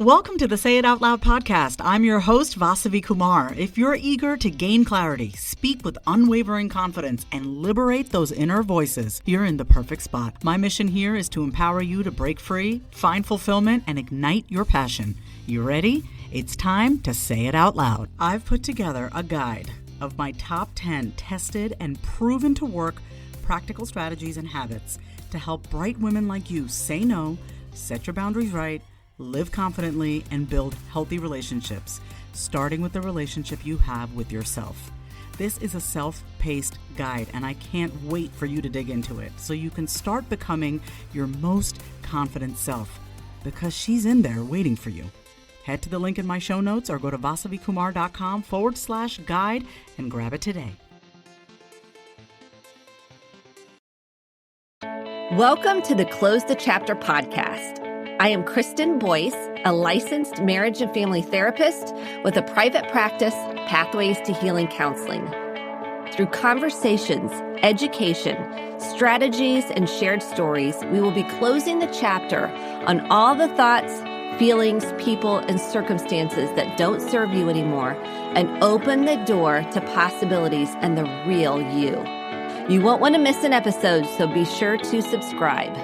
Welcome to the Say It Out Loud podcast. I'm your host, Vasavi Kumar. If you're eager to gain clarity, speak with unwavering confidence, and liberate those inner voices, you're in the perfect spot. My mission here is to empower you to break free, find fulfillment, and ignite your passion. You ready? It's time to say it out loud. I've put together a guide of my top 10 tested and proven to work practical strategies and habits to help bright women like you say no, set your boundaries right, live confidently, and build healthy relationships, starting with the relationship you have with yourself. This is a self-paced guide, and I can't wait for you to dig into it so you can start becoming your most confident self, because she's in there waiting for you. Head to the link in my show notes or go to vasavikumar.com/guide and grab it today. Welcome to the Close the Chapter podcast. I am Kristen Boice, a licensed marriage and family therapist with a private practice, Pathways to Healing Counseling. Through conversations, education, strategies, and shared stories, we will be closing the chapter on all the thoughts, feelings, people, and circumstances that don't serve you anymore and open the door to possibilities and the real you. You won't want to miss an episode, so be sure to subscribe.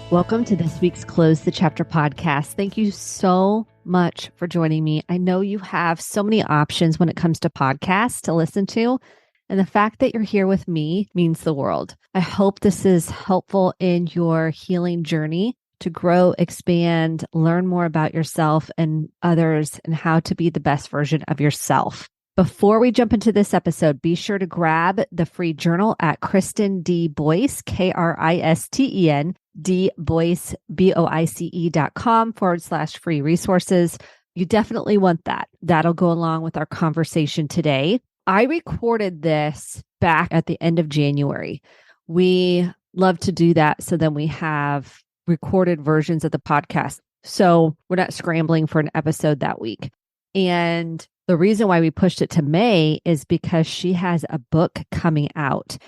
Welcome to this week's Close the Chapter podcast. Thank you so much for joining me. I know you have so many options when it comes to podcasts to listen to, and the fact that you're here with me means the world. I hope this is helpful in your healing journey to grow, expand, learn more about yourself and others, and how to be the best version of yourself. Before we jump into this episode, be sure to grab the free journal at Kristen D. Boice, Kristen D. Boice, BOICE.com/free resources. You definitely want that. That'll go along with our conversation today. I recorded this back at the end of January. We love to do that so then we have recorded versions of the podcast. So we're not scrambling for an episode that week. And the reason why we pushed it to May is because she has a book coming out.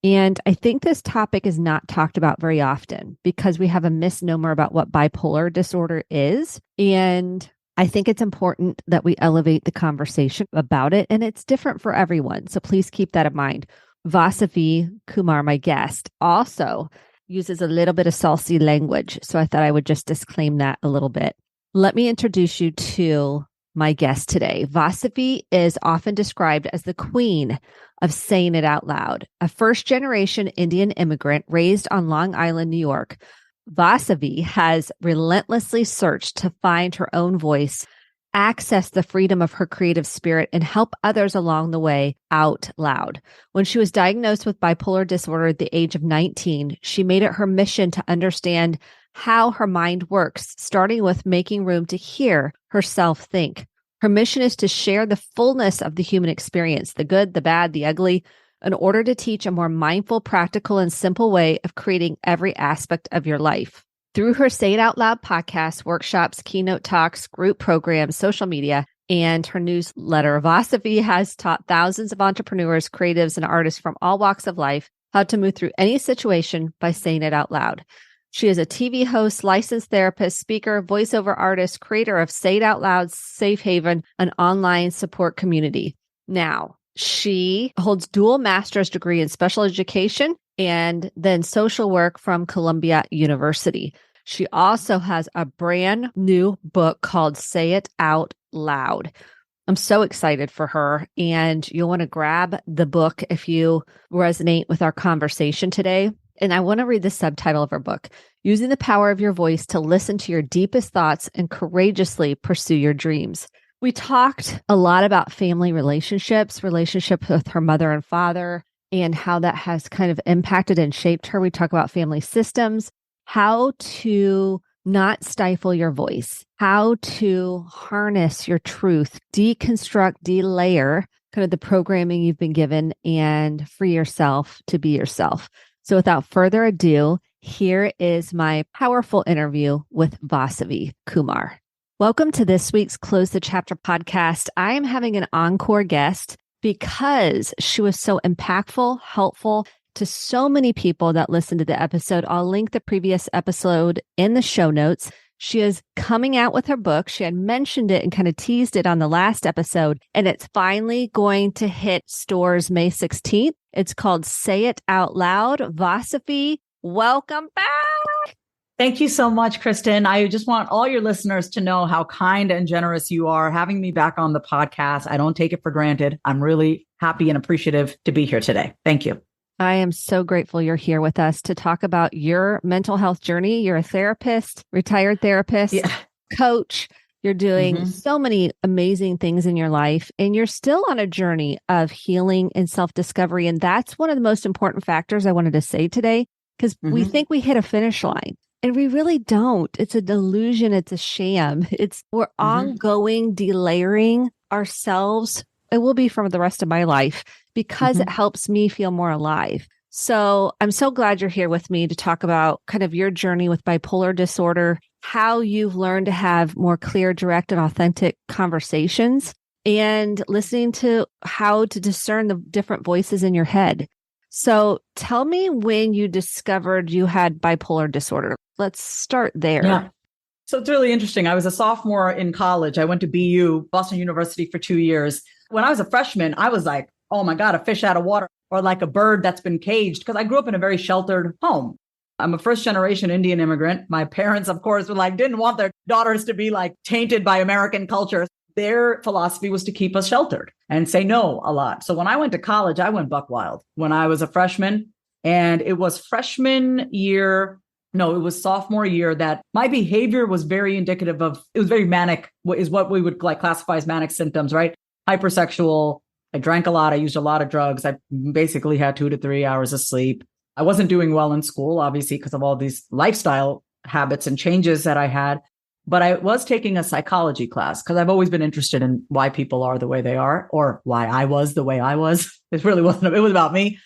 And I think this topic is not talked about very often because we have a misnomer about what bipolar disorder is. And I think it's important that we elevate the conversation about it. And it's different for everyone. So please keep that in mind. Vasavi Kumar, my guest, also uses a little bit of saucy language. So I thought I would just disclaim that a little bit. Let me introduce you to my guest today. Vasavi is often described as the queen of saying it out loud. A first-generation Indian immigrant raised on Long Island, New York, Vasavi has relentlessly searched to find her own voice, access the freedom of her creative spirit, and help others along the way out loud. When she was diagnosed with bipolar disorder at the age of 19, she made it her mission to understand how her mind works, starting with making room to hear herself think. Her mission is to share the fullness of the human experience, the good, the bad, the ugly, in order to teach a more mindful, practical, and simple way of creating every aspect of your life. Through her Say It Out Loud podcasts, workshops, keynote talks, group programs, social media, and her newsletter, Vasavi has taught thousands of entrepreneurs, creatives, and artists from all walks of life how to move through any situation by saying it out loud. She is a TV host, licensed therapist, speaker, voiceover artist, creator of Say It Out Loud, Safe Haven, an online support community. Now, she holds dual master's degree in special education and then social work from Columbia University. She also has a brand new book called Say It Out Loud. I'm so excited for her, and you'll want to grab the book if you resonate with our conversation today. And I want to read the subtitle of her book, Using the Power of Your Voice to Listen to Your Deepest Thoughts and Courageously Pursue Your Dreams. We talked a lot about family relationships, relationship with her mother and father, and how that has kind of impacted and shaped her. We talk about family systems, how to not stifle your voice, how to harness your truth, deconstruct, delayer kind of the programming you've been given, and free yourself to be yourself. So without further ado, here is my powerful interview with Vasavi Kumar. Welcome to this week's Close the Chapter podcast. I am having an encore guest because she was so impactful, helpful to so many people that listened to the episode. I'll link the previous episode in the show notes. She is coming out with her book. She had mentioned it and kind of teased it on the last episode, and it's finally going to hit stores May 16th. It's called Say It Out Loud. Vasavi, welcome back. Thank you so much, Kristen. I just want all your listeners to know how kind and generous you are having me back on the podcast. I don't take it for granted. I'm really happy and appreciative to be here today. Thank you. I am so grateful you're here with us to talk about your mental health journey. You're a therapist, retired therapist, coach. You're doing so many amazing things in your life, and you're still on a journey of healing and self-discovery. And that's one of the most important factors I wanted to say today, because we think we hit a finish line and we really don't. It's a delusion. It's a sham. We're ongoing, delayering ourselves. It will be for the rest of my life because it helps me feel more alive. So I'm so glad you're here with me to talk about kind of your journey with bipolar disorder, how you've learned to have more clear, direct, and authentic conversations, and listening to how to discern the different voices in your head. So tell me when you discovered you had bipolar disorder. Let's start there. Yeah. So it's really interesting. I was a sophomore in college. I went to BU, Boston University, for 2 years. When I was a freshman, I was like, oh my God, a fish out of water, or like a bird that's been caged, because I grew up in a very sheltered home. I'm a first generation Indian immigrant. My parents, of course, didn't want their daughters to be like tainted by American culture. Their philosophy was to keep us sheltered and say no a lot. So when I went to college, I went buck wild when I was a freshman, and it was sophomore year that my behavior was very indicative of, it was very manic, is what we would like classify as manic symptoms, right? Hypersexual. I drank a lot. I used a lot of drugs. I basically had 2 to 3 hours of sleep. I wasn't doing well in school, obviously, because of all these lifestyle habits and changes that I had. But I was taking a psychology class because I've always been interested in why people are the way they are, or why I was the way I was. It really wasn't, it was about me.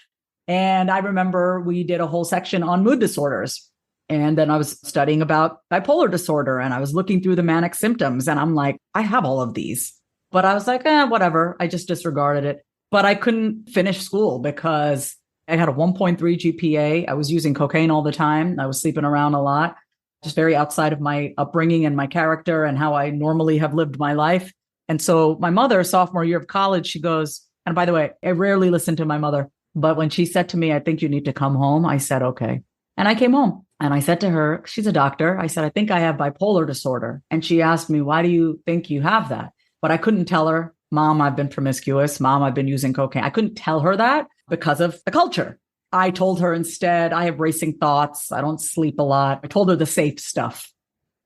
And I remember we did a whole section on mood disorders. And then I was studying about bipolar disorder, and I was looking through the manic symptoms, and I'm like, I have all of these. But I was like, whatever. I just disregarded it. But I couldn't finish school because I had a 1.3 GPA. I was using cocaine all the time. I was sleeping around a lot, just very outside of my upbringing and my character and how I normally have lived my life. And so my mother, sophomore year of college, she goes, and by the way, I rarely listen to my mother, but when she said to me, I think you need to come home, I said, okay. And I came home and I said to her, she's a doctor. I said, I think I have bipolar disorder. And she asked me, why do you think you have that? But I couldn't tell her, Mom, I've been promiscuous. Mom, I've been using cocaine. I couldn't tell her that because of the culture. I told her instead, I have racing thoughts. I don't sleep a lot. I told her the safe stuff.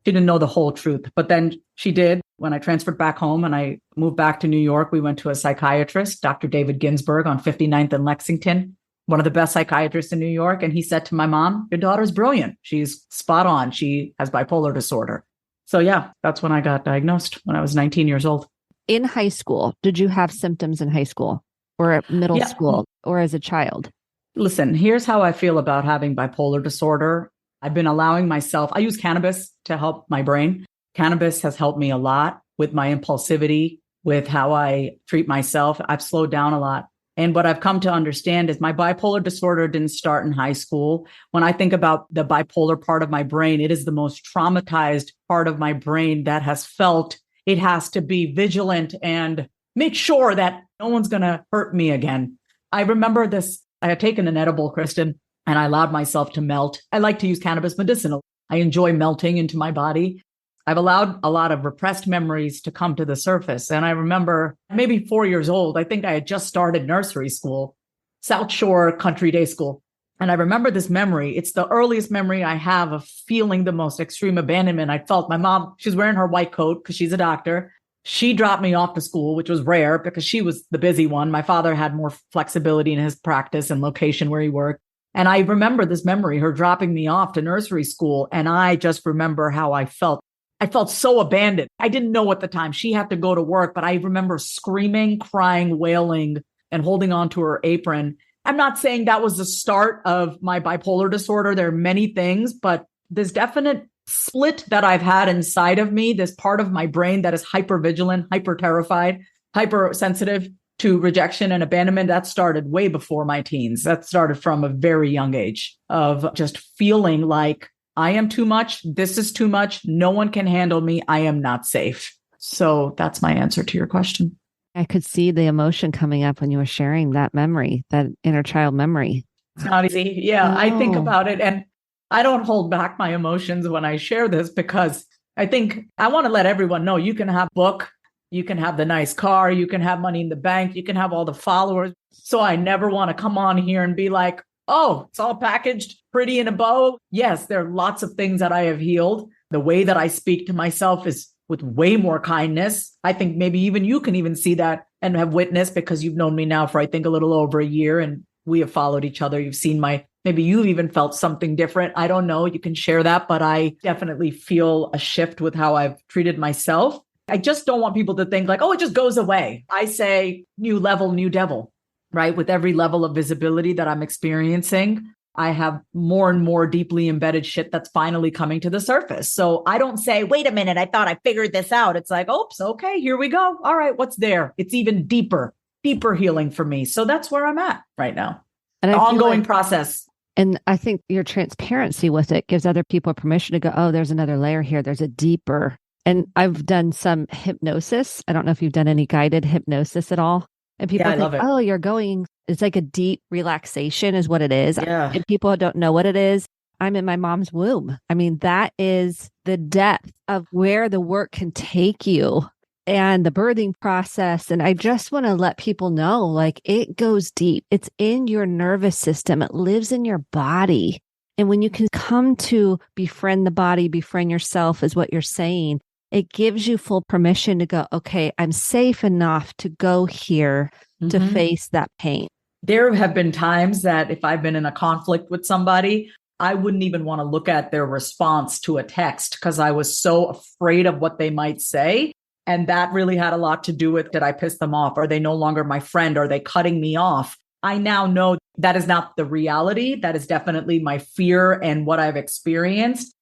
She didn't know the whole truth, but then she did. When I transferred back home and I moved back to New York, we went to a psychiatrist, Dr. David Ginsburg on 59th and Lexington, one of the best psychiatrists in New York. And he said to my mom, your daughter's brilliant. She's spot on. She has bipolar disorder. So yeah, that's when I got diagnosed when I was 19 years old. In high school, did you have symptoms in high school or at middle school or as a child? Listen, here's how I feel about having bipolar disorder. I've been allowing myself, I use cannabis to help my brain. Cannabis has helped me a lot with my impulsivity, with how I treat myself. I've slowed down a lot. And what I've come to understand is my bipolar disorder didn't start in high school. When I think about the bipolar part of my brain, it is the most traumatized part of my brain that has felt it has to be vigilant and make sure that no one's going to hurt me again. I remember this. I had taken an edible, Kristen, and I allowed myself to melt. I like to use cannabis medicinal. I enjoy melting into my body. I've allowed a lot of repressed memories to come to the surface. And I remember maybe 4 years old, I think I had just started nursery school, South Shore Country Day School. And I remember this memory. It's the earliest memory I have of feeling the most extreme abandonment. I felt my mom, she's wearing her white coat because she's a doctor. She dropped me off to school, which was rare because she was the busy one. My father had more flexibility in his practice and location where he worked. And I remember this memory, her dropping me off to nursery school. And I just remember how I felt. I felt so abandoned. I didn't know at the time. She had to go to work, but I remember screaming, crying, wailing, and holding on to her apron. I'm not saying that was the start of my bipolar disorder. There are many things, but this definite split that I've had inside of me, this part of my brain that is hypervigilant, hyper terrified, hypersensitive to rejection and abandonment, that started way before my teens. That started from a very young age of just feeling like I am too much. This is too much. No one can handle me. I am not safe. So that's my answer to your question. I could see the emotion coming up when you were sharing that memory, that inner child memory. It's not easy. Yeah, I think about it and I don't hold back my emotions when I share this because I think I want to let everyone know you can have a book, you can have the nice car, you can have money in the bank, you can have all the followers. So I never want to come on here and be like, oh, it's all packaged pretty in a bow. Yes, there are lots of things that I have healed. The way that I speak to myself is with way more kindness. I think maybe even you can even see that and have witnessed because you've known me now for, I think, a little over a year and we have followed each other. You've seen maybe you've even felt something different. I don't know. You can share that, but I definitely feel a shift with how I've treated myself. I just don't want people to think like, oh, it just goes away. I say new level, new devil, right? With every level of visibility that I'm experiencing, I have more and more deeply embedded shit that's finally coming to the surface. So I don't say, wait a minute, I thought I figured this out. It's like, oops, okay, here we go. All right, what's there? It's even deeper healing for me. So that's where I'm at right now. An ongoing process. And I think your transparency with it gives other people permission to go, oh, there's another layer here. There's a deeper. And I've done some hypnosis. I don't know if you've done any guided hypnosis at all. And people think, oh, you're going, it's like a deep relaxation is what it is. Yeah. And people don't know what it is. I'm in my mom's womb. I mean, that is the depth of where the work can take you and the birthing process. And I just want to let people know, like, it goes deep. It's in your nervous system. It lives in your body. And when you can come to befriend the body, befriend yourself is what you're saying. It gives you full permission to go, okay, I'm safe enough to go here to face that pain. There have been times that if I've been in a conflict with somebody, I wouldn't even want to look at their response to a text because I was so afraid of what they might say. And that really had a lot to do with, did I piss them off? Are they no longer my friend? Are they cutting me off? I now know that is not the reality. That is definitely my fear and what I've experienced.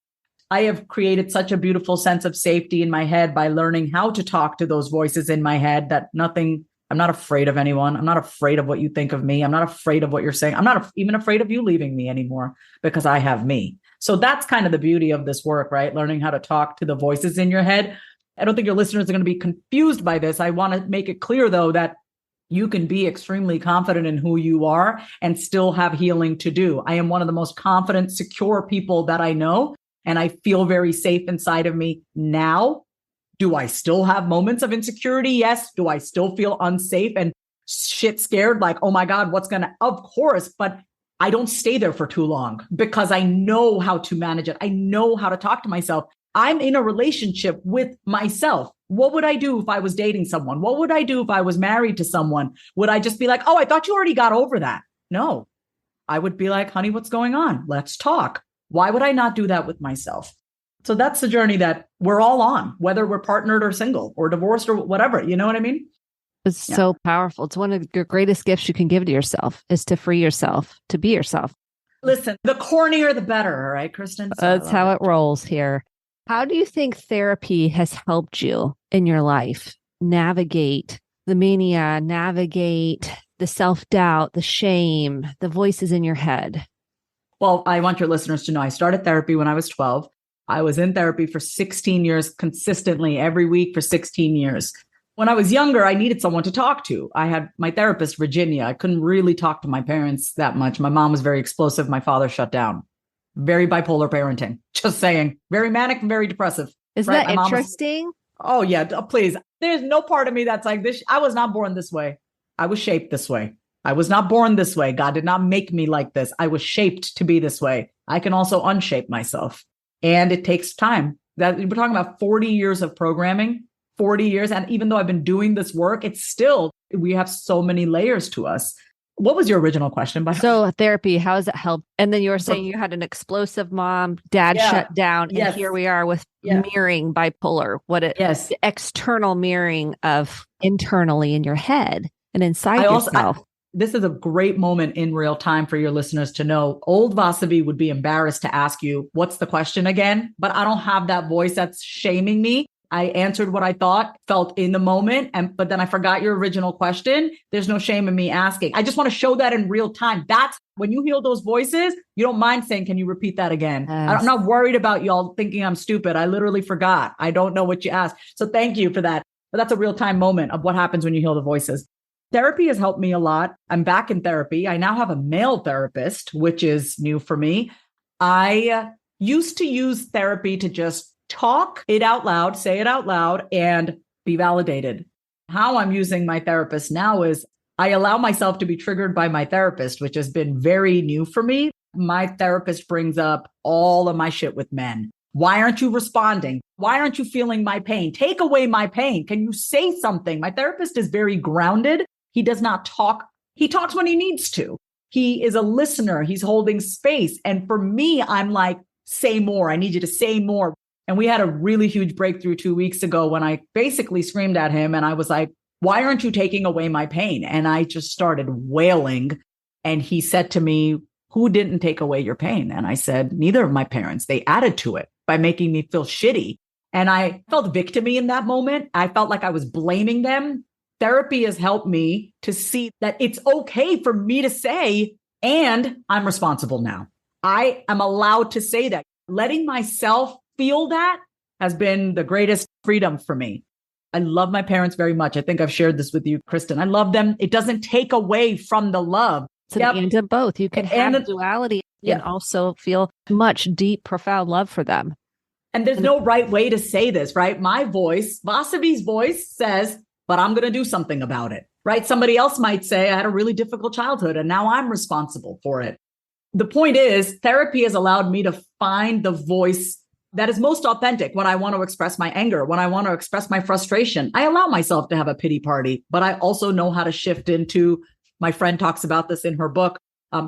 I have created such a beautiful sense of safety in my head by learning how to talk to those voices in my head that I'm not afraid of anyone. I'm not afraid of what you think of me. I'm not afraid of what you're saying. I'm not even afraid of you leaving me anymore because I have me. So that's kind of the beauty of this work, right? Learning how to talk to the voices in your head. I don't think your listeners are going to be confused by this. I want to make it clear, though, that you can be extremely confident in who you are and still have healing to do. I am one of the most confident, secure people that I know. And I feel very safe inside of me now. Do I still have moments of insecurity? Yes. Do I still feel unsafe and shit scared? Like, oh my God, of course, but I don't stay there for too long because I know how to manage it. I know how to talk to myself. I'm in a relationship with myself. What would I do if I was dating someone? What would I do if I was married to someone? Would I just be like, oh, I thought you already got over that? No, I would be like, honey, what's going on? Let's talk. Why would I not do that with myself? So that's the journey that we're all on, whether we're partnered or single or divorced or whatever. You know what I mean? It's so powerful. It's one of your greatest gifts you can give to yourself is to free yourself, to be yourself. Listen, the cornier, the better. All right, Kristen? That's how it rolls here. How do you think therapy has helped you in your life navigate the mania, navigate the self-doubt, the shame, the voices in your head? Well, I want your listeners to know I started therapy when I was 12. I was in therapy for 16 years consistently every week for 16 years. When I was younger, I needed someone to talk to. I had my therapist, Virginia. I couldn't really talk to my parents that much. My mom was very explosive. My father shut down. Very bipolar parenting. Just saying. Very manic and very depressive. Isn't that interesting? Oh, yeah. Please. There's no part of me that's like this. I was not born this way. I was shaped this way. I was not born this way. God did not make me like this. I was shaped to be this way. I can also unshape myself. And it takes time. That we're talking about 40 years of programming, 40 years. And even though I've been doing this work, it's still, we have so many layers to us. What was your original question? So therapy, how has it helped? And then you were saying you had an explosive mom, dad shut down. And here we are with mirroring bipolar. The external mirroring of internally in your head and inside yourself. This is a great moment in real time for your listeners to know. Old Vasavi would be embarrassed to ask you, what's the question again? But I don't have that voice that's shaming me. I answered what I thought, felt in the moment, but then I forgot your original question. There's no shame in me asking. I just want to show that in real time. That's when you hear those voices, you don't mind saying, can you repeat that again? Yes. I'm not worried about y'all thinking I'm stupid. I literally forgot. I don't know what you asked. So thank you for that. But that's a real time moment of what happens when you hear the voices. Therapy has helped me a lot. I'm back in therapy. I now have a male therapist, which is new for me. I used to use therapy to just talk it out loud, say it out loud, and be validated. How I'm using my therapist now is I allow myself to be triggered by my therapist, which has been very new for me. My therapist brings up all of my shit with men. Why aren't you responding? Why aren't you feeling my pain? Take away my pain. Can you say something? My therapist is very grounded. He does not talk. He talks when he needs to. He is a listener. He's holding space. And for me, I'm like, say more. I need you to say more. And we had a really huge breakthrough 2 weeks ago when I basically screamed at him and I was like, why aren't you taking away my pain? And I just started wailing. And he said to me, who didn't take away your pain? And I said, neither of my parents. They added to it by making me feel shitty. And I felt victim-y in that moment. I felt like I was blaming them. Therapy has helped me to see that it's okay for me to say, and I'm responsible now. I am allowed to say that. Letting myself feel that has been the greatest freedom for me. I love my parents very much. I think I've shared this with you, Kristen. I love them. It doesn't take away from the love. It's an and of both. You can have duality and also feel much deep, profound love for them. And there's no right way to say this, right? My voice, Vasavi's voice says, but I'm going to do something about it, right? Somebody else might say, I had a really difficult childhood and now I'm responsible for it. The point is, therapy has allowed me to find the voice that is most authentic when I want to express my anger, when I want to express my frustration. I allow myself to have a pity party, but I also know how to shift into, my friend talks about this in her book.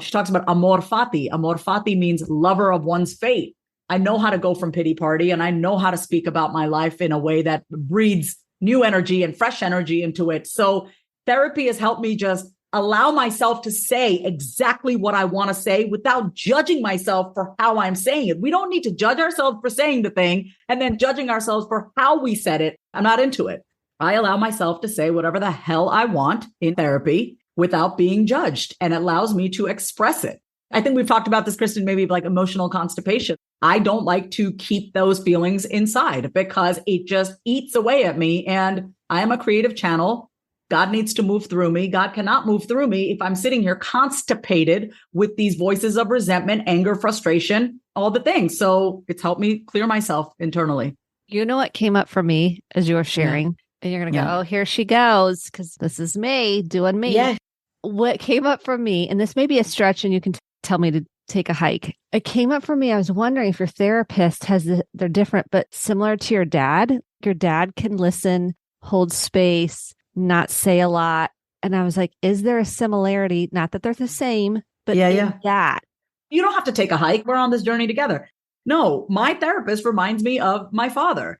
She talks about amor fati. Amor fati means lover of one's fate. I know how to go from pity party and I know how to speak about my life in a way that breeds new energy and fresh energy into it. So therapy has helped me just allow myself to say exactly what I want to say without judging myself for how I'm saying it. We don't need to judge ourselves for saying the thing and then judging ourselves for how we said it. I'm not into it. I allow myself to say whatever the hell I want in therapy without being judged, and it allows me to express it. I think we've talked about this, Kristen, maybe like emotional constipation. I don't like to keep those feelings inside because it just eats away at me. And I am a creative channel. God needs to move through me. God cannot move through me if I'm sitting here constipated with these voices of resentment, anger, frustration, all the things. So it's helped me clear myself internally. You know what came up for me as you were sharing? Yeah. And you're going to go, oh, here she goes, because this is me doing me. Yeah. What came up for me, and this may be a stretch and you can tell me to take a hike. It came up for me. I was wondering if your therapist they're different, but similar to your dad. Your dad can listen, hold space, not say a lot. And I was like, is there a similarity? Not that they're the same, but that. You don't have to take a hike. We're on this journey together. No, my therapist reminds me of my father.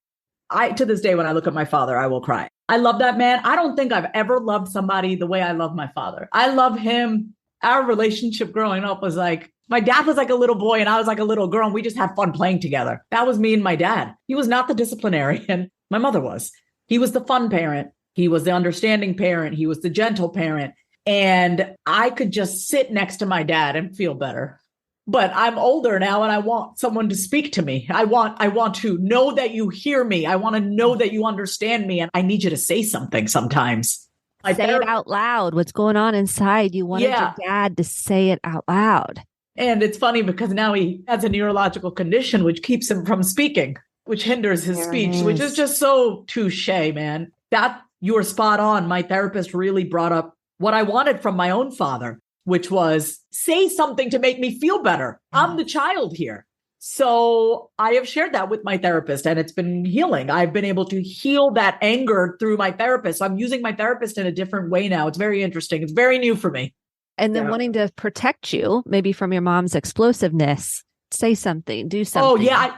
To this day, when I look at my father, I will cry. I love that man. I don't think I've ever loved somebody the way I love my father. I love him. Our relationship growing up was like, my dad was like a little boy and I was like a little girl. And we just had fun playing together. That was me and my dad. He was not the disciplinarian. My mother was. He was the fun parent. He was the understanding parent. He was the gentle parent. And I could just sit next to my dad and feel better. But I'm older now and I want someone to speak to me. I want to know that you hear me. I want to know that you understand me. And I need you to say something sometimes. Say it out loud. What's going on inside? You wanted your dad to say it out loud. And it's funny because now he has a neurological condition which keeps him from speaking, which hinders his speech, which is just so touche, man. That you were spot on. My therapist really brought up what I wanted from my own father, which was say something to make me feel better. I'm the child here. So I have shared that with my therapist and it's been healing. I've been able to heal that anger through my therapist. So I'm using my therapist in a different way now. It's very interesting. It's very new for me. And then wanting to protect you, maybe from your mom's explosiveness, say something, do something. Oh, yeah.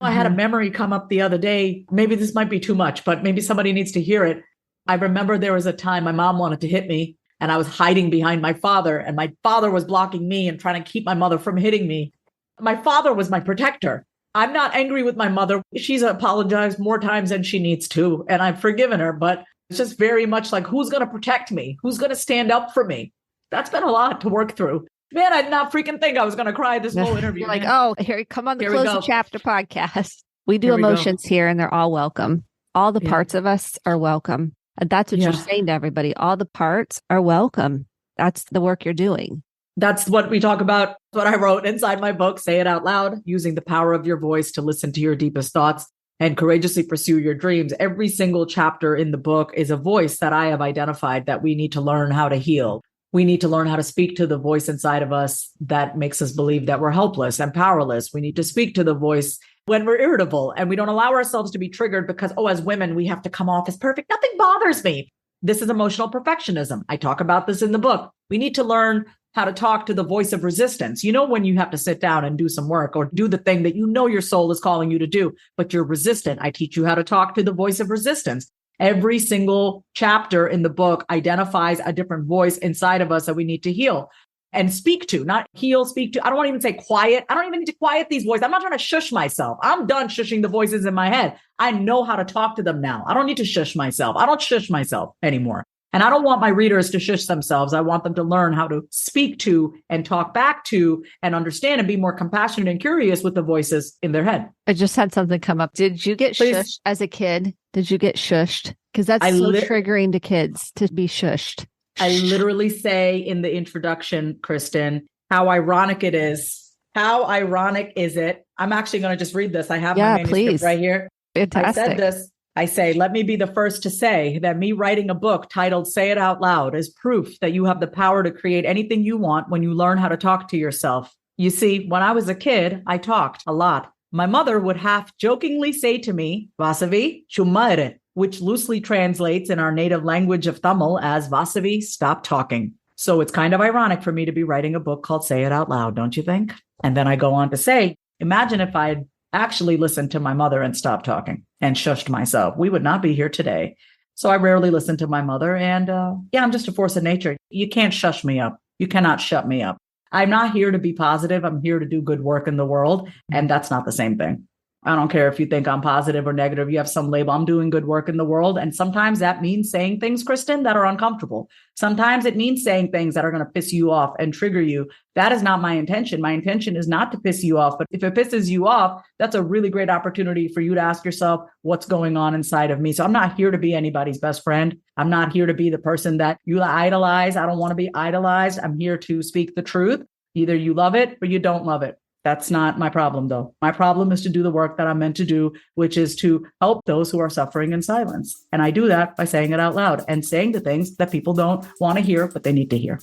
I had a memory come up the other day. Maybe this might be too much, but maybe somebody needs to hear it. I remember there was a time my mom wanted to hit me and I was hiding behind my father and my father was blocking me and trying to keep my mother from hitting me. My father was my protector. I'm not angry with my mother. She's apologized more times than she needs to, and I've forgiven her, but it's just very much like, who's going to protect me? Who's going to stand up for me? That's been a lot to work through. Man, I did not freaking think I was going to cry this whole interview. You're like, oh, here, come on the Here Close the Chapter podcast. We do emotions here, and they're all welcome. All the parts of us are welcome. And that's what you're saying to everybody. All the parts are welcome. That's the work you're doing. That's what we talk about. What I wrote inside my book, Say It Out Loud, using the power of your voice to listen to your deepest thoughts and courageously pursue your dreams. Every single chapter in the book is a voice that I have identified that we need to learn how to heal. We need to learn how to speak to the voice inside of us that makes us believe that we're helpless and powerless. We need to speak to the voice when we're irritable and we don't allow ourselves to be triggered because, as women, we have to come off as perfect. Nothing bothers me. This is emotional perfectionism. I talk about this in the book. We need to learn how to talk to the voice of resistance. You know, when you have to sit down and do some work or do the thing that you know your soul is calling you to do, but you're resistant. I teach you how to talk to the voice of resistance. Every single chapter in the book identifies a different voice inside of us that we need to heal and speak to, not heal, speak to. I don't want to even say quiet. I don't even need to quiet these voices. I'm not trying to shush myself. I'm done shushing the voices in my head. I know how to talk to them now. I don't need to shush myself. I don't shush myself anymore. And I don't want my readers to shush themselves. I want them to learn how to speak to and talk back to and understand and be more compassionate and curious with the voices in their head. I just had something come up. Did you get shushed as a kid? Did you get shushed? Because that's triggering to kids to be shushed. I literally say in the introduction, Kristen, how ironic it is. How ironic is it? I'm actually going to just read this. I have my manuscript right here. Fantastic. I said this. I say, let me be the first to say that me writing a book titled Say It Out Loud is proof that you have the power to create anything you want when you learn how to talk to yourself. You see, when I was a kid, I talked a lot. My mother would half jokingly say to me, Vasavi Kumar, which loosely translates in our native language of Tamil as Vasavi, stop talking. So it's kind of ironic for me to be writing a book called Say It Out Loud, don't you think? And then I go on to say, imagine if I'd actually listened to my mother and stopped talking and shushed myself. We would not be here today. So I rarely listen to my mother. And I'm just a force of nature. You can't shush me up. You cannot shut me up. I'm not here to be positive. I'm here to do good work in the world. And that's not the same thing. I don't care if you think I'm positive or negative. You have some label. I'm doing good work in the world. And sometimes that means saying things, Kristen, that are uncomfortable. Sometimes it means saying things that are going to piss you off and trigger you. That is not my intention. My intention is not to piss you off. But if it pisses you off, that's a really great opportunity for you to ask yourself, what's going on inside of me? So I'm not here to be anybody's best friend. I'm not here to be the person that you idolize. I don't want to be idolized. I'm here to speak the truth. Either you love it or you don't love it. That's not my problem, though. My problem is to do the work that I'm meant to do, which is to help those who are suffering in silence. And I do that by saying it out loud and saying the things that people don't want to hear, but they need to hear.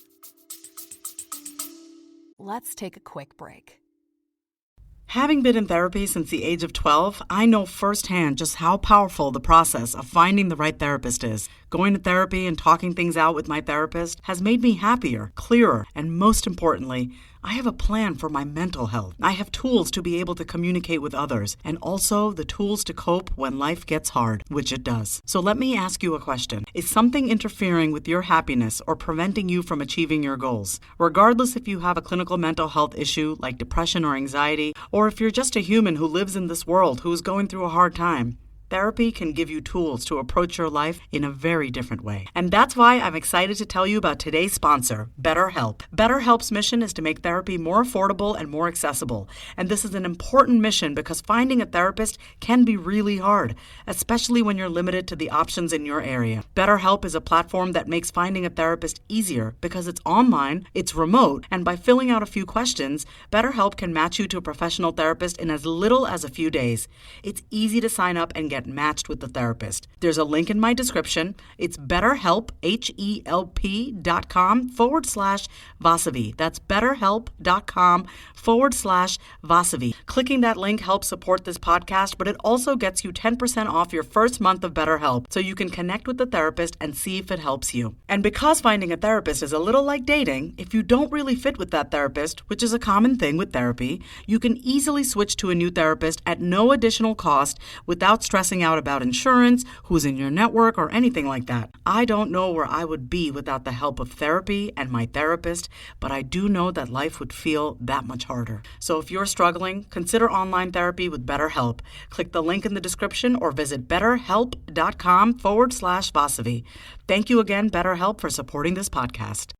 Let's take a quick break. Having been in therapy since the age of 12, I know firsthand just how powerful the process of finding the right therapist is. Going to therapy and talking things out with my therapist has made me happier, clearer, and most importantly, I have a plan for my mental health. I have tools to be able to communicate with others and also the tools to cope when life gets hard, which it does. So let me ask you a question. Is something interfering with your happiness or preventing you from achieving your goals? Regardless if you have a clinical mental health issue like depression or anxiety, or if you're just a human who lives in this world who is going through a hard time, therapy can give you tools to approach your life in a very different way. And that's why I'm excited to tell you about today's sponsor, BetterHelp. BetterHelp's mission is to make therapy more affordable and more accessible. And this is an important mission because finding a therapist can be really hard, especially when you're limited to the options in your area. BetterHelp is a platform that makes finding a therapist easier because it's online, it's remote, and by filling out a few questions, BetterHelp can match you to a professional therapist in as little as a few days. It's easy to sign up and get matched with the therapist. There's a link in my description. It's BetterHelp, HELP.com/Vasavi. That's BetterHelp.com/Vasavi. Clicking that link helps support this podcast, but it also gets you 10% off your first month of BetterHelp, so you can connect with the therapist and see if it helps you. And because finding a therapist is a little like dating, if you don't really fit with that therapist, which is a common thing with therapy, you can easily switch to a new therapist at no additional cost without stressing stressing out about insurance, who's in your network, or anything like that. I don't know where I would be without the help of therapy and my therapist, but I do know that life would feel that much harder. So if you're struggling, consider online therapy with BetterHelp. Click the link in the description or visit betterhelp.com/Vasavi. Thank you again, BetterHelp, for supporting this podcast.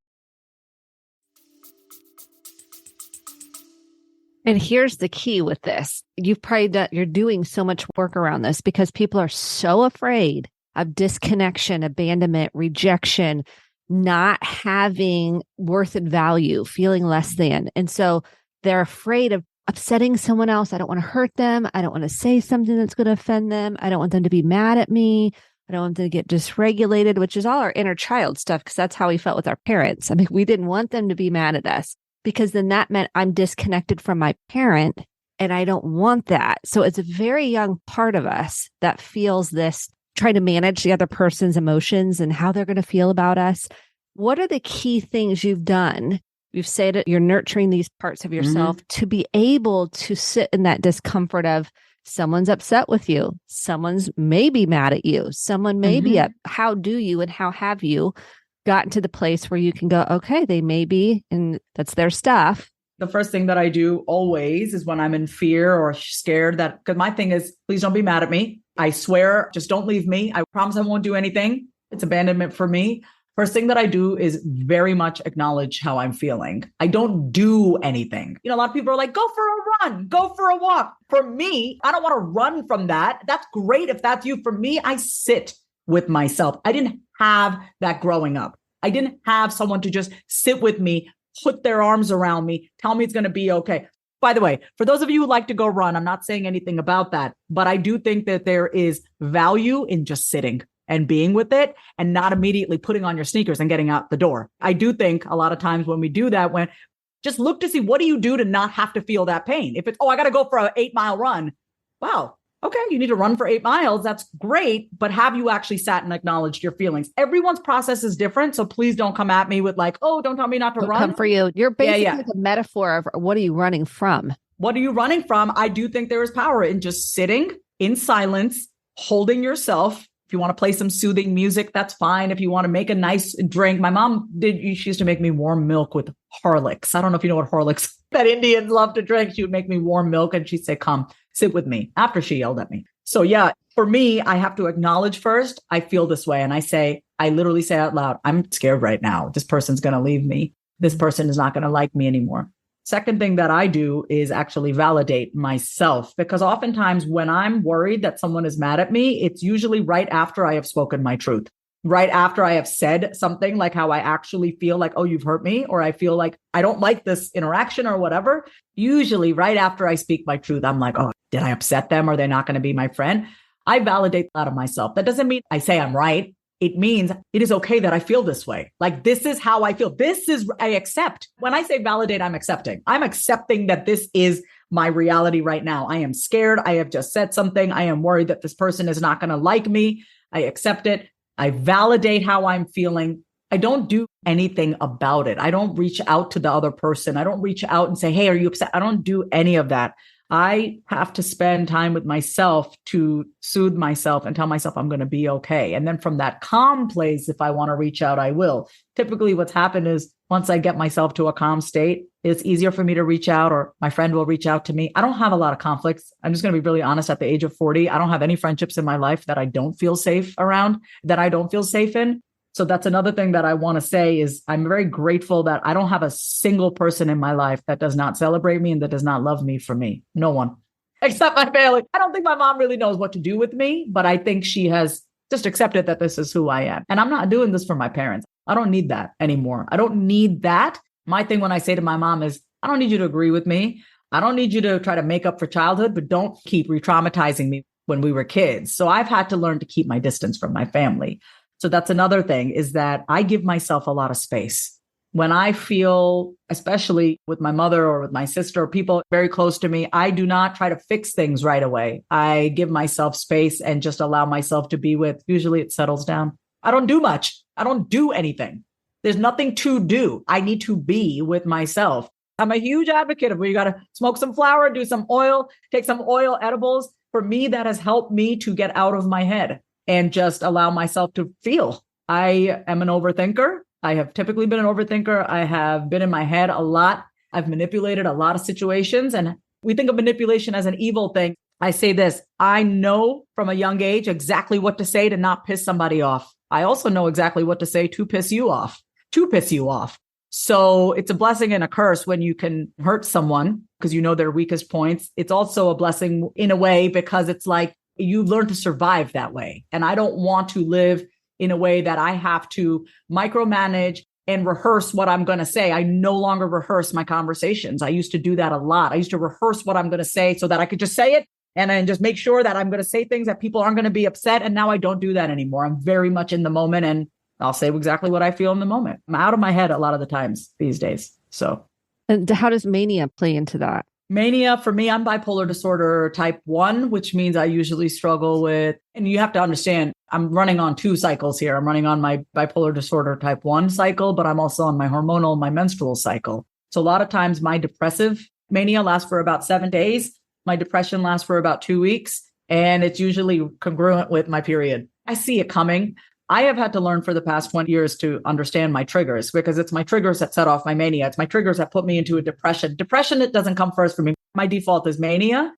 And here's the key with this. You're doing so much work around this because people are so afraid of disconnection, abandonment, rejection, not having worth and value, feeling less than. And so they're afraid of upsetting someone else. I don't want to hurt them. I don't want to say something that's going to offend them. I don't want them to be mad at me. I don't want them to get dysregulated, which is all our inner child stuff, because that's how we felt with our parents. I mean, we didn't want them to be mad at us, because then that meant I'm disconnected from my parent, and I don't want that. So it's a very young part of us that feels this, trying to manage the other person's emotions and how they're going to feel about us. What are the key things you've done? You've said that you're nurturing these parts of yourself to be able to sit in that discomfort of someone's upset with you. Someone's maybe mad at you. Someone may be up. How do you and how have you gotten to the place where you can go, okay, they may be, and that's their stuff. The first thing that I do always is when I'm in fear or scared, because my thing is, please don't be mad at me. I swear, just don't leave me. I promise I won't do anything. It's abandonment for me. First thing that I do is very much acknowledge how I'm feeling. I don't do anything. A lot of people are like, go for a run, go for a walk. For me, I don't want to run from that. That's great if that's you. For me, I sit with myself. I didn't have that growing up. I didn't have someone to just sit with me, put their arms around me, tell me it's going to be okay. By the way, for those of you who like to go run, I'm not saying anything about that, but I do think that there is value in just sitting and being with it and not immediately putting on your sneakers and getting out the door. I do think a lot of times when we do that, when just look to see, what do you do to not have to feel that pain? If it's, I got to go for an 8-mile run. Wow. Okay, you need to run for 8 miles. That's great. But have you actually sat and acknowledged your feelings? Everyone's process is different. So please don't come at me with like, oh, don't tell me not to run. Come for you. You're basically the metaphor of what are you running from? What are you running from? I do think there is power in just sitting in silence, holding yourself. If you want to play some soothing music, that's fine. If you want to make a nice drink. My mom she used to make me warm milk with Horlicks. I don't know if you know what Horlicks that Indians love to drink. She would make me warm milk and she'd say, come sit with me, after she yelled at me. So yeah, for me, I have to acknowledge first, I feel this way. And I literally say out loud, I'm scared right now. This person's going to leave me. This person is not going to like me anymore. Second thing that I do is actually validate myself, because oftentimes when I'm worried that someone is mad at me, it's usually right after I have spoken my truth, right after I have said something like how I actually feel like, oh, you've hurt me, or I feel like I don't like this interaction or whatever. Usually right after I speak my truth, I'm like, oh, did I upset them? Are they not going to be my friend? I validate that of myself. That doesn't mean I say I'm right. It means it is okay that I feel this way. Like, this is how I feel. I accept. When I say validate, I'm accepting. I'm accepting that this is my reality right now. I am scared. I have just said something. I am worried that this person is not going to like me. I accept it. I validate how I'm feeling. I don't do anything about it. I don't reach out to the other person. I don't reach out and say, hey, are you upset? I don't do any of that. I have to spend time with myself to soothe myself and tell myself I'm going to be okay. And then from that calm place, if I want to reach out, I will. Typically what's happened is once I get myself to a calm state, it's easier for me to reach out, or my friend will reach out to me. I don't have a lot of conflicts. I'm just going to be really honest. At the age of 40, I don't have any friendships in my life that I don't feel safe around, that I don't feel safe in. So that's another thing that I want to say is I'm very grateful that I don't have a single person in my life that does not celebrate me and that does not love me for me. No one, except my family. I don't think my mom really knows what to do with me, but I think she has just accepted that this is who I am. And I'm not doing this for my parents. I don't need that anymore. I don't need that. My thing when I say to my mom is, I don't need you to agree with me. I don't need you to try to make up for childhood, but don't keep re-traumatizing me when we were kids. So I've had to learn to keep my distance from my family. So that's another thing, is that I give myself a lot of space. When I feel, especially with my mother or with my sister or people very close to me, I do not try to fix things right away. I give myself space and just allow myself to be with. Usually it settles down. I don't do much. I don't do anything. There's nothing to do. I need to be with myself. I'm a huge advocate of where you got to smoke some flower, do some oil, take some oil edibles. for me, that has helped me to get out of my head and just allow myself to feel. I am an overthinker. I have typically been an overthinker. I have been in my head a lot. I've manipulated a lot of situations, and we think of manipulation as an evil thing. I say this, I know from a young age exactly what to say to not piss somebody off. I also know exactly what to say to piss you off, So it's a blessing and a curse when you can hurt someone because you know their weakest points. It's also a blessing in a way because it's like you learn to survive that way. And I don't want to live in a way that I have to micromanage and rehearse what I'm going to say. I no longer rehearse my conversations. I used to do that a lot. I used to rehearse what I'm going to say so that I could just say it and then just make sure that I'm going to say things that people aren't going to be upset. And now I don't do that anymore. I'm very much in the moment and I'll say exactly what I feel in the moment. I'm out of my head a lot of the times these days. So, and how does mania play into that? Mania, for me, I'm bipolar disorder type 1, which means I usually struggle with, and you have to understand, I'm running on 2 cycles here. I'm running on my bipolar disorder type 1 cycle, but I'm also on my hormonal, my menstrual cycle. So a lot of times my depressive mania lasts for about 7 days. My depression lasts for about 2 weeks, and it's usually congruent with my period. I see it coming. I have had to learn for the past 20 years to understand my triggers because it's my triggers that set off my mania. It's my triggers that put me into a depression. Depression, it doesn't come first for me. My default is mania.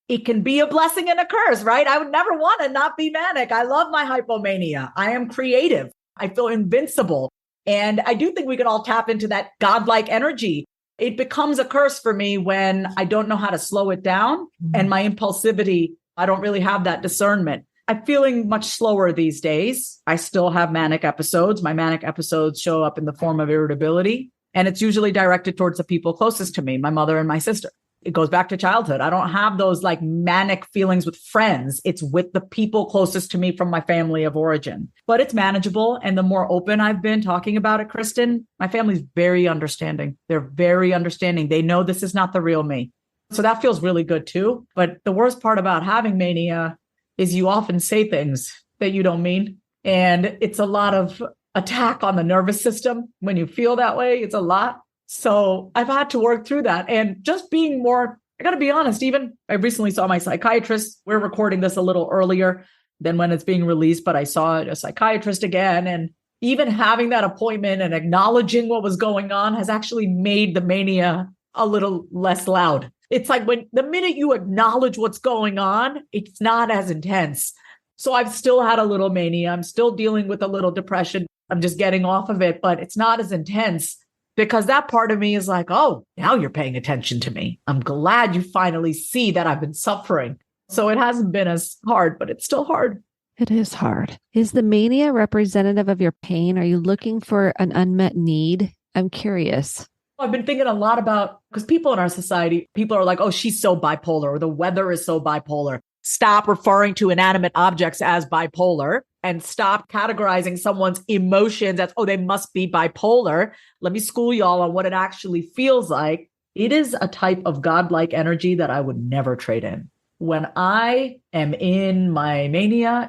It can be a blessing and a curse, right? I would never want to not be manic. I love my hypomania. I am creative. I feel invincible. And I do think we can all tap into that godlike energy. It becomes a curse for me when I don't know how to slow it down and my impulsivity, I don't really have that discernment. I'm feeling much slower these days. I still have manic episodes. My manic episodes show up in the form of irritability, and it's usually directed towards the people closest to me, my mother and my sister. It goes back to childhood. I don't have those like manic feelings with friends. It's with the people closest to me from my family of origin, but it's manageable. And the more open I've been talking about it, Kristen, my family's very understanding. They're very understanding. They know this is not the real me. So that feels really good too. But the worst part about having mania is you often say things that you don't mean. And it's a lot of attack on the nervous system. When you feel that way, it's a lot. So I've had to work through that and just being more, I got to be honest, even I recently saw my psychiatrist. We're recording this a little earlier than when it's being released, but I saw a psychiatrist again. And even having that appointment and acknowledging what was going on has actually made the mania a little less loud. It's like when the minute you acknowledge what's going on, it's not as intense. So I've still had a little mania. I'm still dealing with a little depression. I'm just getting off of it, but it's not as intense because that part of me is like, oh, now you're paying attention to me. I'm glad you finally see that I've been suffering. So it hasn't been as hard, but it's still hard. It is hard. Is the mania representative of your pain? Are you looking for an unmet need? I'm curious. I've been thinking a lot about, because people in our society, people are like, oh, she's so bipolar, or the weather is so bipolar. Stop referring to inanimate objects as bipolar and stop categorizing someone's emotions as, oh, they must be bipolar. Let me school y'all on what it actually feels like. It is a type of godlike energy that I would never trade in. When I am in my mania,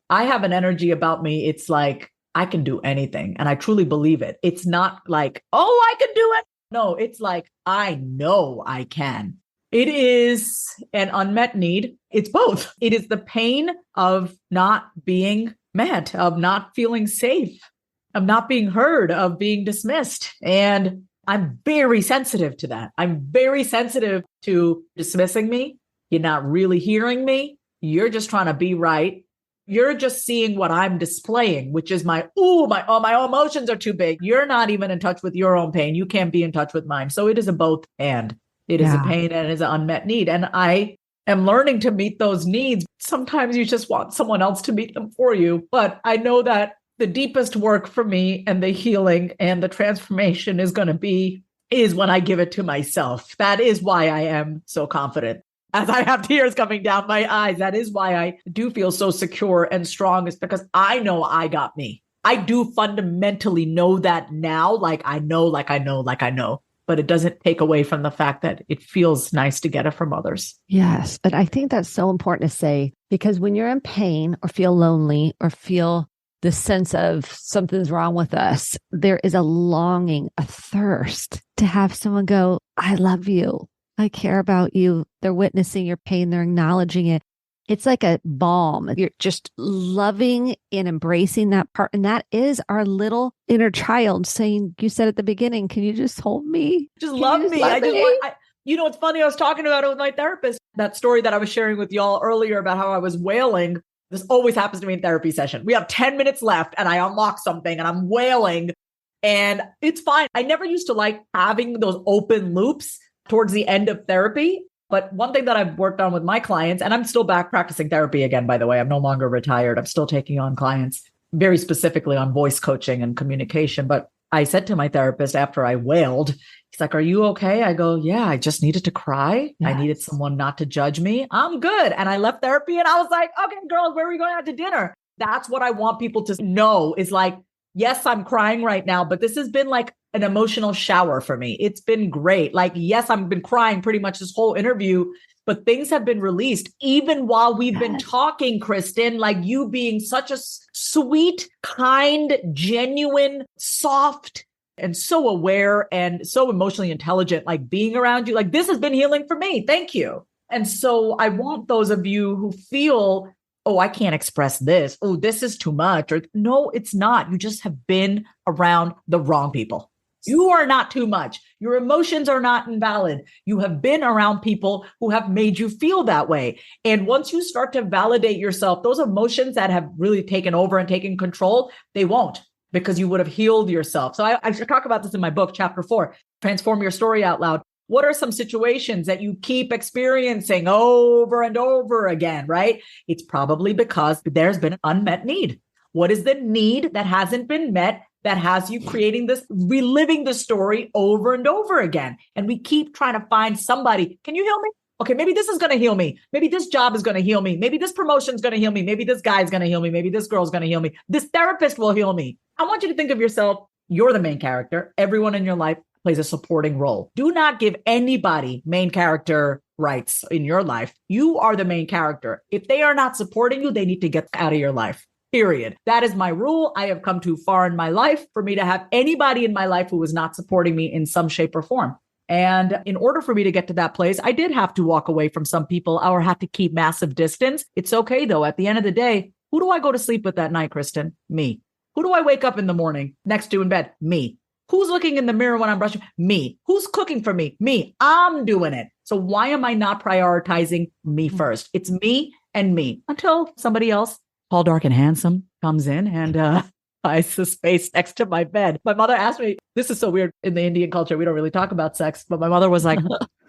I have an energy about me. It's like, I can do anything. And I truly believe it. It's not like, oh, I can do it. No, it's like, I know I can. It is an unmet need. It's both. It is the pain of not being met, of not feeling safe, of not being heard, of being dismissed. And I'm very sensitive to that. I'm very sensitive to dismissing me. You're not really hearing me. You're just trying to be right. You're just seeing what I'm displaying, which is my emotions are too big. You're not even in touch with your own pain. You can't be in touch with mine. So it is a both and. It is a pain and it is an unmet need. And I am learning to meet those needs. Sometimes you just want someone else to meet them for you. But I know that the deepest work for me and the healing and the transformation is when I give it to myself. That is why I am so confident. As I have tears coming down my eyes, that is why I do feel so secure and strong, is because I know I got me. I do fundamentally know that now, like I know. But it doesn't take away from the fact that it feels nice to get it from others. Yes. But I think that's so important to say, because when you're in pain or feel lonely or feel the sense of something's wrong with us, there is a longing, a thirst to have someone go, I love you. I care about you. They're witnessing your pain. They're acknowledging it. It's like a balm. You're just loving and embracing that part. And that is our little inner child saying, you said at the beginning, can you just hold me? Just Can love you just me. love I just me? want, it's funny. I was talking about it with my therapist. That story that I was sharing with y'all earlier about how I was wailing. This always happens to me in therapy session. We have 10 minutes left and I unlock something and I'm wailing and it's fine. I never used to like having those open loops towards the end of therapy. But one thing that I've worked on with my clients, and I'm still back practicing therapy again, by the way, I'm no longer retired. I'm still taking on clients very specifically on voice coaching and communication. But I said to my therapist after I wailed, he's like, are you okay? I go, yeah, I just needed to cry. Yes. I needed someone not to judge me. I'm good. And I left therapy and I was like, okay, girls, where are we going out to dinner? That's what I want people to know is like, yes, I'm crying right now, but this has been like an emotional shower for me. It's been great. Like, yes, I've been crying pretty much this whole interview, but things have been released even while we've been talking, Kristen, like you being such a sweet, kind, genuine, soft, and so aware and so emotionally intelligent, like being around you. Like this has been healing for me. Thank you. And so I want those of you who feel, oh, I can't express this. Oh, this is too much. Or no, it's not. You just have been around the wrong people. You are not too much. Your emotions are not invalid. You have been around people who have made you feel that way. And once you start to validate yourself, those emotions that have really taken over and taken control, they won't because you would have healed yourself. So I talk about this in my book, chapter 4, Transform Your Story Out Loud. What are some situations that you keep experiencing over and over again, right? It's probably because there's been an unmet need. What is the need that hasn't been met that has you creating this, reliving the story over and over again? And we keep trying to find somebody. Can you heal me? Okay, maybe this is going to heal me. Maybe this job is going to heal me. Maybe this promotion is going to heal me. Maybe this guy is going to heal me. Maybe this girl is going to heal me. This therapist will heal me. I want you to think of yourself. You're the main character. Everyone in your life plays a supporting role. Do not give anybody main character rights in your life. You are the main character. If they are not supporting you, they need to get out of your life. Period. That is my rule. I have come too far in my life for me to have anybody in my life who is not supporting me in some shape or form. And in order for me to get to that place, I did have to walk away from some people or had to keep massive distance. It's okay, though. At the end of the day, who do I go to sleep with that night, Kristen? Me. Who do I wake up in the morning next to in bed? Me. Who's looking in the mirror when I'm brushing? Me. Who's cooking for me? Me. I'm doing it. So why am I not prioritizing me first? It's me and me until somebody else, tall, dark, and handsome, comes in and buys the space next to my bed. My mother asked me, this is so weird in the Indian culture. We don't really talk about sex, but my mother was like,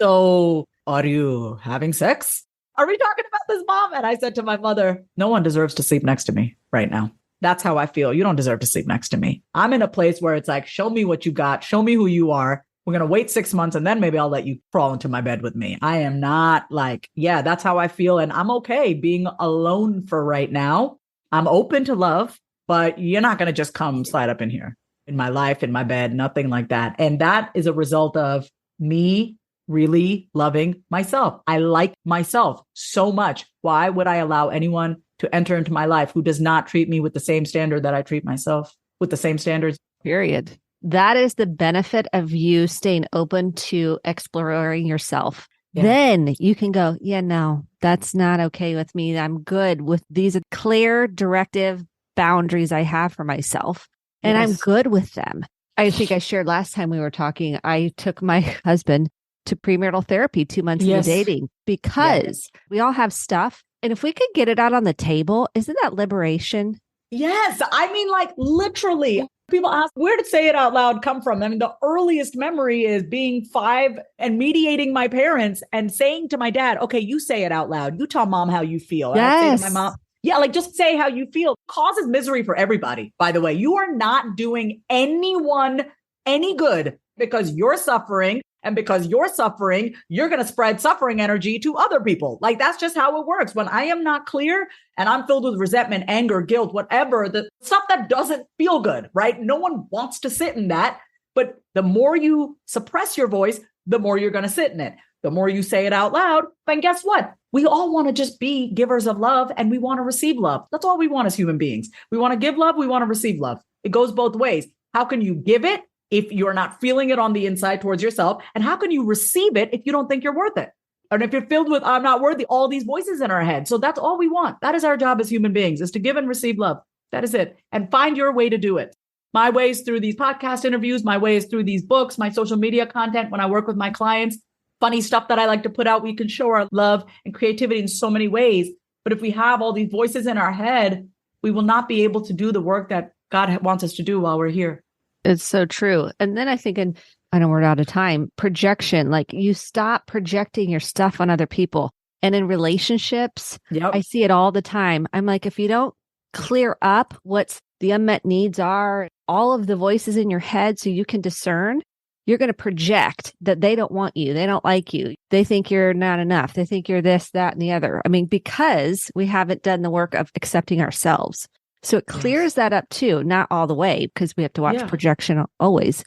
so are you having sex? Are we talking about this, Mom? And I said to my mother, no one deserves to sleep next to me right now. That's how I feel. You don't deserve to sleep next to me. I'm in a place where it's like, show me what you got. Show me who you are. We're going to wait 6 months and then maybe I'll let you crawl into my bed with me. I am not like, yeah, that's how I feel. And I'm okay being alone for right now. I'm open to love, but you're not going to just come slide up in here in my life, in my bed, nothing like that. And that is a result of me really loving myself. I like myself so much. Why would I allow anyone to enter into my life who does not treat me with the same standard that I treat myself with the same standards? Period. That is the benefit of you staying open to exploring yourself. Yeah. Then you can go, yeah, no, that's not okay with me. I'm good with these clear directive boundaries I have for myself. And yes. I'm good with them. I think I shared last time we were talking, I took my husband to premarital therapy 2 months into dating because we all have stuff. And if we could get it out on the table, isn't that liberation? Yes. I mean, like literally, people ask, where did Say It Out Loud come from? I mean, the earliest memory is being 5 and mediating my parents and saying to my dad, okay, you say it out loud. You tell Mom how you feel. Yes. And I'd say to my mom, yeah, like just say how you feel. Causes misery for everybody. By the way, you are not doing anyone any good because you're suffering. And because you're suffering, you're going to spread suffering energy to other people. Like that's just how it works. When I am not clear and I'm filled with resentment, anger, guilt, whatever, the stuff that doesn't feel good, right? No one wants to sit in that. But the more you suppress your voice, the more you're going to sit in it. The more you say it out loud. And guess what? We all want to just be givers of love and we want to receive love. That's all we want as human beings. We want to give love. We want to receive love. It goes both ways. How can you give it if you're not feeling it on the inside towards yourself? And how can you receive it if you don't think you're worth it? And if you're filled with, I'm not worthy, all these voices in our head. So that's all we want. That is our job as human beings, is to give and receive love. That is it. And find your way to do it. My way is through these podcast interviews. My way is through these books, my social media content. When I work with my clients, funny stuff that I like to put out, we can show our love and creativity in so many ways. But if we have all these voices in our head, we will not be able to do the work that God wants us to do while we're here. It's so true. And then I think, and I know we're out of time, projection, like you stop projecting your stuff on other people. And in relationships, I see it all the time. I'm like, if you don't clear up what the unmet needs are, all of the voices in your head so you can discern, you're going to project that they don't want you. They don't like you. They think you're not enough. They think you're this, that, and the other. I mean, because we haven't done the work of accepting ourselves. So it clears that up too, not all the way, because we have to watch projection always.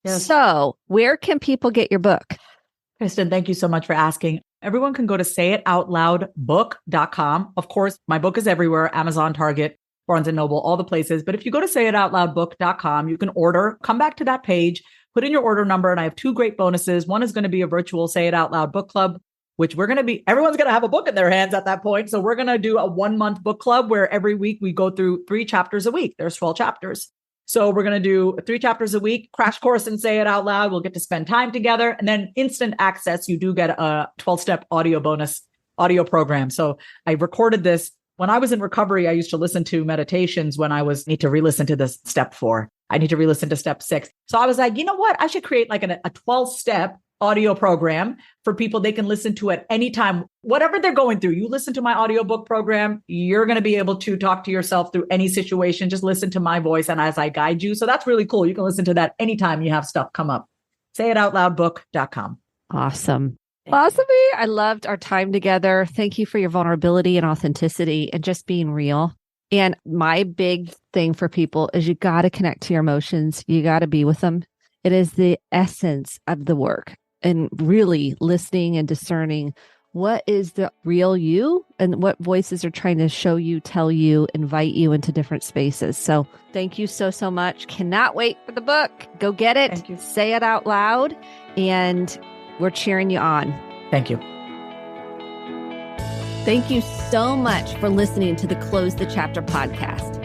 Yes. So where can people get your book? Kristen, thank you so much for asking. Everyone can go to sayitoutloudbook.com. Of course, my book is everywhere, Amazon, Target, Barnes & Noble, all the places. But if you go to sayitoutloudbook.com, you can order, come back to that page, put in your order number, and I have 2 great bonuses. One is going to be a virtual Say It Out Loud book club, which everyone's going to have a book in their hands at that point. So we're going to do a 1-month book club where every week we go through 3 chapters a week. There's 12 chapters. So we're going to do 3 chapters a week, crash course and Say It Out Loud. We'll get to spend time together. And then instant access, you do get a 12-step audio bonus audio program. So I recorded this. When I was in recovery, I used to listen to meditations when I need to re-listen to this step 4. I need to re-listen to step 6. So I was like, you know what? I should create like a 12-step audio program for people they can listen to at any time, whatever they're going through. You listen to my audiobook program, you're going to be able to talk to yourself through any situation. Just listen to my voice and as I guide you. So that's really cool. You can listen to that anytime you have stuff come up. Sayitoutloudbook.com. Awesome. Vasavi, I loved our time together. Thank you for your vulnerability and authenticity and just being real. And my big thing for people is you got to connect to your emotions. You got to be with them. It is the essence of the work, and really listening and discerning what is the real you and what voices are trying to show you, tell you, invite you into different spaces. So thank you so, so much. Cannot wait for the book. Go get it. Thank you. Say it out loud. And we're cheering you on. Thank you. Thank you so much for listening to the Close the Chapter podcast.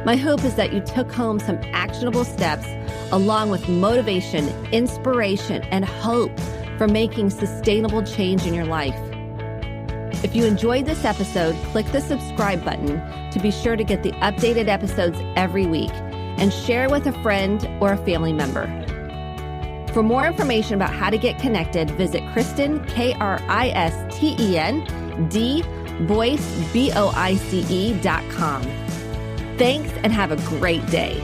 My hope is that you took home some actionable steps along with motivation, inspiration, and hope for making sustainable change in your life. If you enjoyed this episode, click the subscribe button to be sure to get the updated episodes every week and share with a friend or a family member. For more information about how to get connected, visit Kristen, Kristen, Boice, Boice.com. Thanks and have a great day.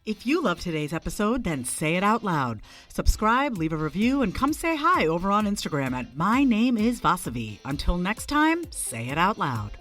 If you love today's episode, then say it out loud. Subscribe, leave a review, and come say hi over on Instagram at My Name is Vasavi. Until next time, say it out loud.